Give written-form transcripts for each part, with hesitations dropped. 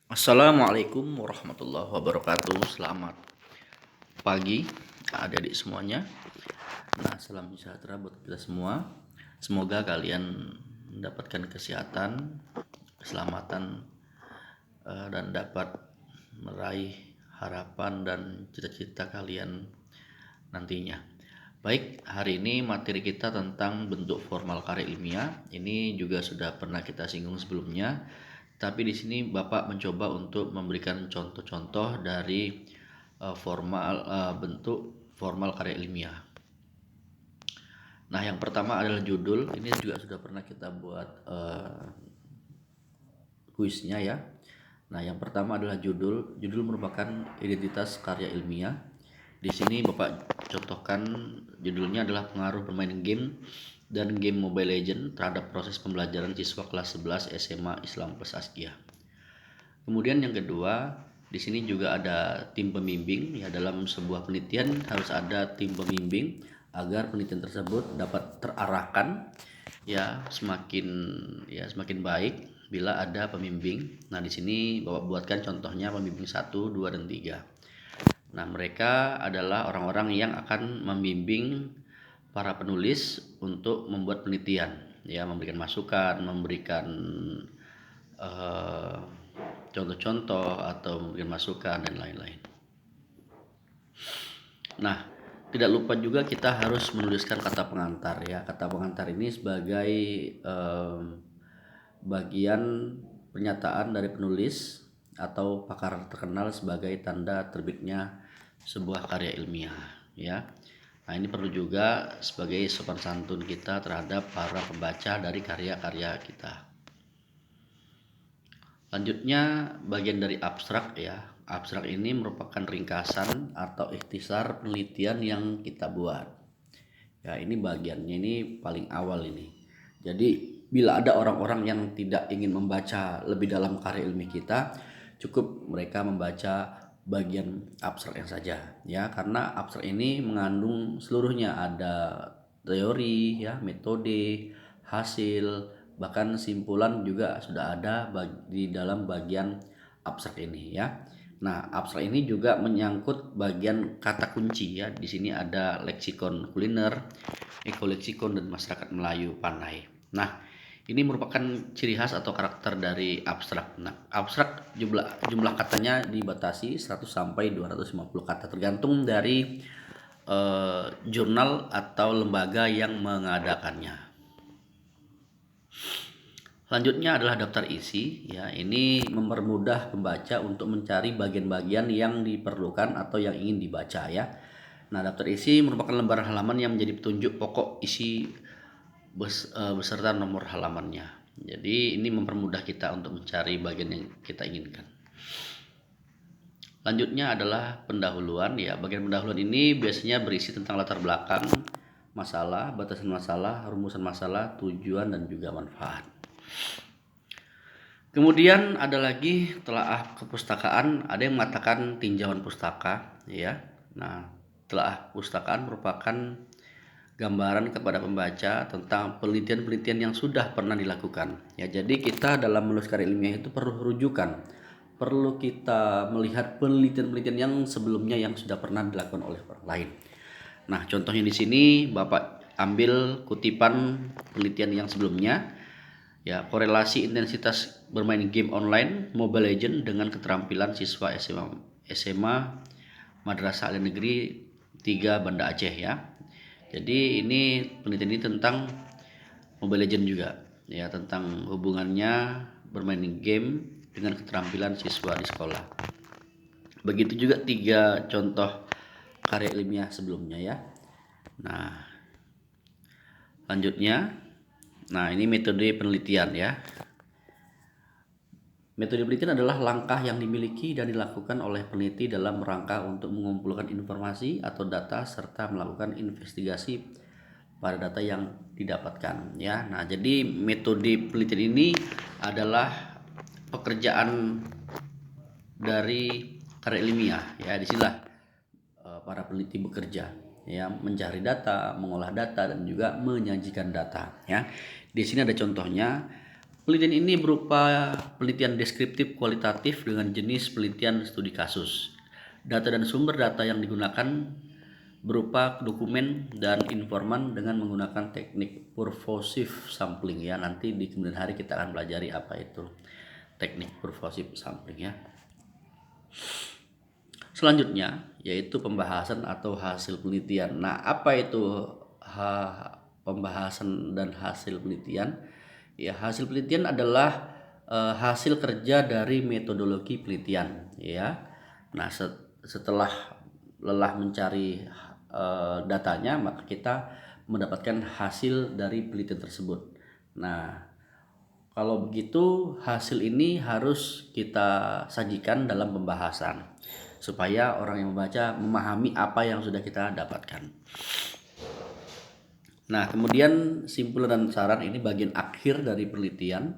Assalamualaikum warahmatullahi wabarakatuh. Selamat pagi adik-adik semuanya. Nah, salam sejahtera buat kita semua. Semoga kalian mendapatkan kesehatan, keselamatan, dan dapat meraih harapan dan cita-cita kalian nantinya. Baik, hari ini materi kita tentang bentuk formal karya ilmiah. Ini juga sudah pernah kita singgung sebelumnya. Tapi di sini Bapak mencoba untuk memberikan contoh-contoh dari bentuk formal karya ilmiah. Nah, yang pertama adalah judul. Ini juga sudah pernah kita buat kuisnya ya. Nah, yang pertama adalah judul. Judul merupakan identitas karya ilmiah. Di sini Bapak contohkan judulnya adalah pengaruh bermain game dan game Mobile Legends terhadap proses pembelajaran siswa kelas 11 SMA Islam Plus Askia. Kemudian yang kedua, di sini juga ada tim pembimbing. Ya, dalam sebuah penelitian harus ada tim pembimbing agar penelitian tersebut dapat terarahkan semakin baik bila ada pembimbing. Nah, di sini Bapak buatkan contohnya pembimbing 1, 2, dan 3. Nah, mereka adalah orang-orang yang akan membimbing para penulis untuk membuat penelitian, ya, memberikan masukan, memberikan contoh-contoh atau memberikan masukan dan lain-lain. Nah, tidak lupa juga kita harus menuliskan kata pengantar ya. Kata pengantar ini sebagai bagian pernyataan dari penulis atau pakar terkenal sebagai tanda terbitnya sebuah karya ilmiah ya. Nah, ini perlu juga sebagai sopan santun kita terhadap para pembaca dari karya-karya kita. Lanjutnya bagian dari abstrak ya. Abstrak ini merupakan ringkasan atau ikhtisar penelitian yang kita buat. Ya, ini bagiannya ini paling awal ini. Jadi bila ada orang-orang yang tidak ingin membaca lebih dalam karya ilmiah kita, cukup mereka membaca bagian abstrak yang saja ya, karena abstrak ini mengandung seluruhnya, ada teori ya, metode, hasil, bahkan simpulan juga sudah ada di dalam bagian abstrak ini ya. Nah, abstrak ini juga menyangkut bagian kata kunci ya. Di sini ada leksikon kuliner, ekoleksikon, dan masyarakat Melayu Panai. Nah, ini merupakan ciri khas atau karakter dari abstrak. Nah, abstrak jumlah katanya dibatasi 100 sampai 250 kata tergantung dari jurnal atau lembaga yang mengadakannya. Selanjutnya adalah daftar isi ya. Ini mempermudah pembaca untuk mencari bagian-bagian yang diperlukan atau yang ingin dibaca ya. Nah, daftar isi merupakan lembaran halaman yang menjadi petunjuk pokok isi beserta nomor halamannya. Jadi ini mempermudah kita untuk mencari bagian yang kita inginkan. Lanjutnya adalah pendahuluan ya. Bagian pendahuluan ini biasanya berisi tentang latar belakang masalah, batasan masalah, rumusan masalah, tujuan, dan juga manfaat. Kemudian ada lagi telaah kepustakaan, ada yang mengatakan tinjauan pustaka ya. Nah, telaah pustakaan merupakan gambaran kepada pembaca tentang penelitian-penelitian yang sudah pernah dilakukan ya. Jadi kita dalam menulis karya ilmiah itu perlu rujukan, perlu kita melihat penelitian-penelitian yang sebelumnya yang sudah pernah dilakukan oleh orang lain. Nah, contohnya di sini Bapak ambil kutipan penelitian yang sebelumnya ya, korelasi intensitas bermain game online Mobile Legends dengan keterampilan siswa SMA Madrasah Alia Negeri 3 Banda Aceh ya. Jadi ini penelitian ini tentang Mobile Legends juga ya, tentang hubungannya bermain game dengan keterampilan siswa di sekolah. Begitu juga 3 contoh karya ilmiah sebelumnya ya. Nah, lanjutnya, nah ini metode penelitian ya. Metode penelitian adalah langkah yang dimiliki dan dilakukan oleh peneliti dalam rangka untuk mengumpulkan informasi atau data serta melakukan investigasi pada data yang didapatkan ya. Nah, jadi metode penelitian ini adalah pekerjaan dari karya ilmiah ya. Disinilah para peneliti bekerja ya, mencari data, mengolah data, dan juga menyajikan data ya. Di sini ada contohnya. Penelitian ini berupa penelitian deskriptif kualitatif dengan jenis penelitian studi kasus. Data dan sumber data yang digunakan berupa dokumen dan informan dengan menggunakan teknik purposive sampling ya. Nanti di kemudian hari kita akan pelajari apa itu teknik purposive sampling ya. Selanjutnya yaitu pembahasan atau hasil penelitian. Nah, apa itu pembahasan dan hasil penelitian? Ya, hasil penelitian adalah hasil kerja dari metodologi penelitian ya. Nah, setelah lelah mencari datanya, maka kita mendapatkan hasil dari penelitian tersebut. Nah, kalau begitu hasil ini harus kita sajikan dalam pembahasan supaya orang yang membaca memahami apa yang sudah kita dapatkan. Nah, kemudian simpulan dan saran ini bagian akhir dari penelitian.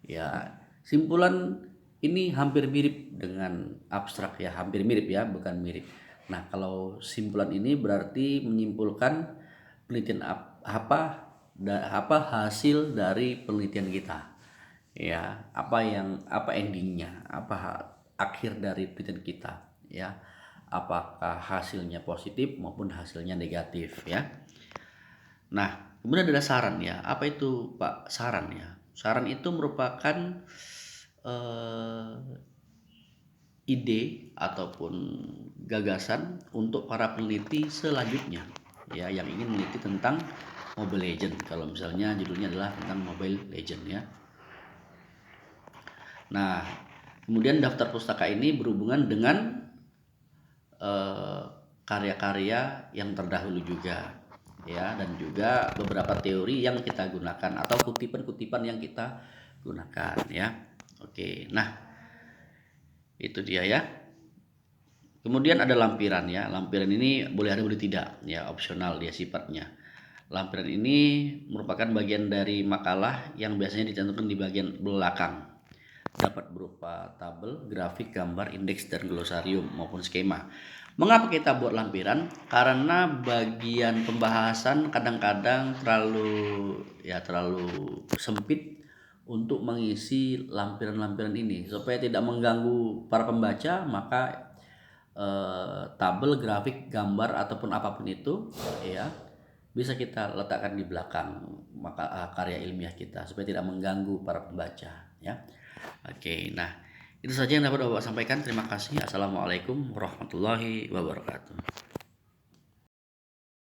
Ya, simpulan ini hampir mirip dengan abstrak ya, hampir mirip ya, bukan mirip. Nah, kalau simpulan ini berarti menyimpulkan penelitian apa hasil dari penelitian kita. Ya, apa endingnya, apa akhir dari penelitian kita ya. Apakah hasilnya positif maupun hasilnya negatif ya. Nah, kemudian ada saran ya. Apa itu Pak saran ya? Saran itu merupakan ide ataupun gagasan untuk para peneliti selanjutnya ya yang ingin meneliti tentang Mobile Legend. Kalau misalnya judulnya adalah tentang Mobile Legend ya. Nah, kemudian daftar pustaka ini berhubungan dengan karya-karya yang terdahulu juga ya, dan juga beberapa teori yang kita gunakan atau kutipan-kutipan yang kita gunakan ya. Oke, nah itu dia ya. Kemudian ada lampiran ya. Lampiran ini boleh ada boleh tidak ya, opsional dia sifatnya. Lampiran ini merupakan bagian dari makalah yang biasanya dicantumkan di bagian belakang. Dapat berupa tabel, grafik, gambar, indeks, dan glosarium maupun skema. Mengapa kita buat lampiran? Karena bagian pembahasan kadang-kadang terlalu sempit untuk mengisi lampiran-lampiran ini. Supaya tidak mengganggu para pembaca, maka tabel, grafik, gambar ataupun apapun itu ya bisa kita letakkan di belakang karya ilmiah kita supaya tidak mengganggu para pembaca ya. Oke, nah itu saja yang dapat Bapak sampaikan. Terima kasih. Assalamualaikum warahmatullahi wabarakatuh.